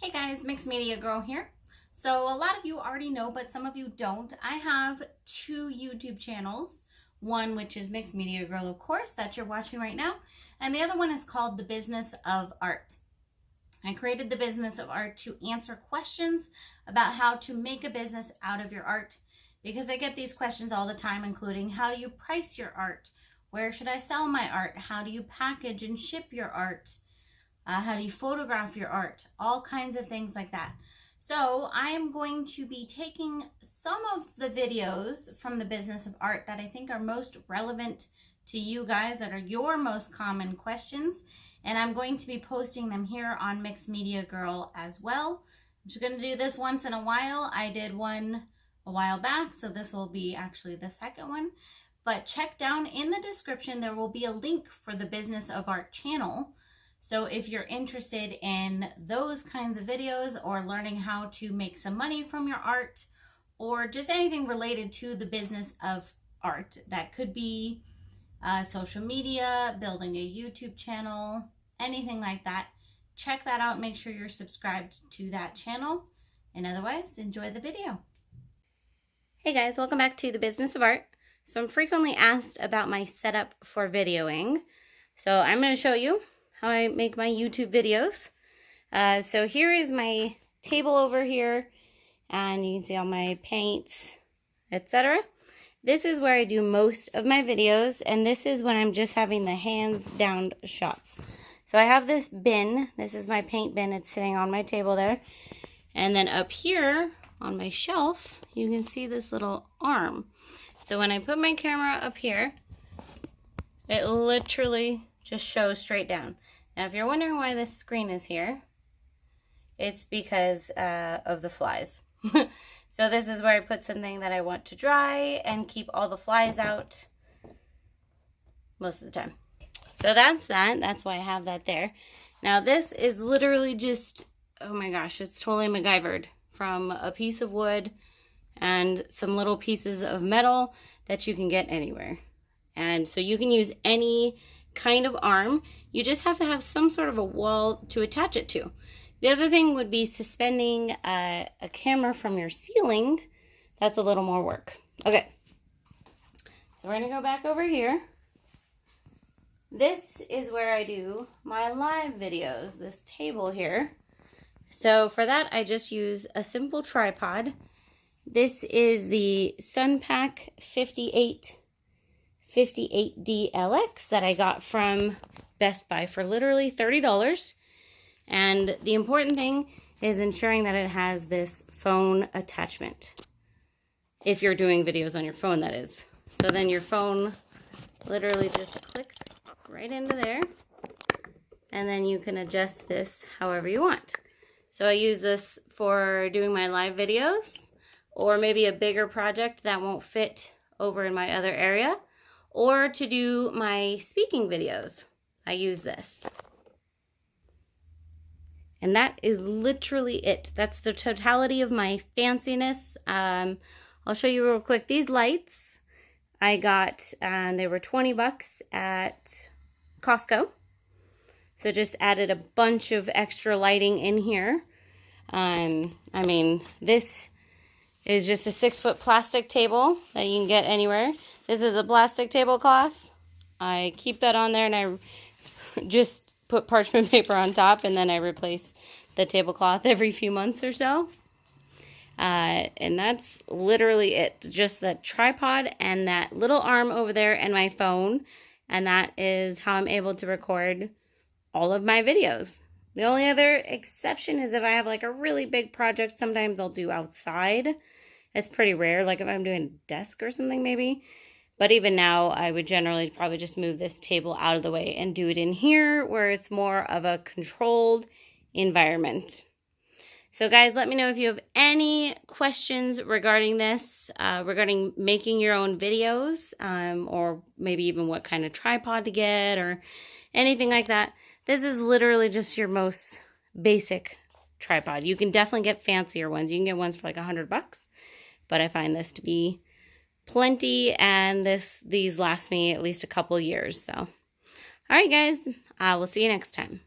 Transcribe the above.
Hey guys, Mixed Media Girl here. So a lot of you already know, but some of you don't. I have two YouTube channels. One which is Mixed Media Girl, of course, that you're watching right now. And the other one is called The Business of Art. I created The Business of Art to answer questions about how to make a business out of your art. Because I get these questions all the time, including how do you price your art? Where should I sell my art? How do you package and ship your art? How do you photograph your art? All kinds of things like that. So I am going to be taking some of the videos from the business of art that I think are most relevant to you guys, that are your most common questions, and I'm going to be posting them here on Mixed Media Girl as well. I'm just going to do this once in a while. I did one a while back, so this will be actually the second one. But check down in the description, there will be a link for the Business of Art channel. So if you're interested in those kinds of videos or learning how to make some money from your art or just anything related to the business of art, that could be social media, building a YouTube channel, anything like that, check that out. Make sure you're subscribed to that channel. And otherwise, enjoy the video. Hey guys, welcome back to the Business of Art. So I'm frequently asked about my setup for videoing. So I'm going to show you how I make my YouTube videos. So here is my table over here, and you can see all my paints, etc. This is where I do most of my videos, and this is when I'm just having the hands down shots. So I have this bin. This is my paint bin. It's sitting on my table there. And then up here on my shelf, you can see this little arm. So when I put my camera up here, it literally just shows straight down. Now, if you're wondering why this screen is here, it's because of the flies. So this is where I put something that I want to dry and keep all the flies out most of the time. So that's that. That's why I have that there. Now, this is literally just, oh my gosh, it's totally MacGyvered from a piece of wood and some little pieces of metal that you can get anywhere. And so you can use any kind of arm. You just have to have some sort of a wall to attach it to. The other thing would be suspending a camera from your ceiling. That's a little more work. Okay, so we're gonna go back over here. This is where I do my live videos, this table here. So for that, I just use a simple tripod. This is the Sunpack 58DLX that I got from Best Buy for literally $30. And the important thing is ensuring that it has this phone attachment. If you're doing videos on your phone, that is. So then your phone literally just clicks right into there. And then you can adjust this however you want. So I use this for doing my live videos, or maybe a bigger project that won't fit over in my other area, or to do my speaking videos. I use this. And that is literally it. That's the totality of my fanciness. I'll show you real quick. These lights I got, they were 20 bucks at Costco. So just added a bunch of extra lighting in here. I mean, this is just a 6-foot plastic table that you can get anywhere. This is a plastic tablecloth. I keep that on there, and I just put parchment paper on top, and then I replace the tablecloth every few months or so. And that's literally it. Just that tripod and that little arm over there and my phone. And that is how I'm able to record all of my videos. The only other exception is if I have like a really big project, sometimes I'll do outside. It's pretty rare, like if I'm doing a desk or something maybe. But even now, I would generally probably just move this table out of the way and do it in here where it's more of a controlled environment. So guys, let me know if you have any questions regarding this, regarding making your own videos, or maybe even what kind of tripod to get or anything like that. This is literally just your most basic tripod. You can definitely get fancier ones. You can get ones for like $100, but I find this to be plenty, and these last me at least a couple years. So, all right, guys, we'll see you next time.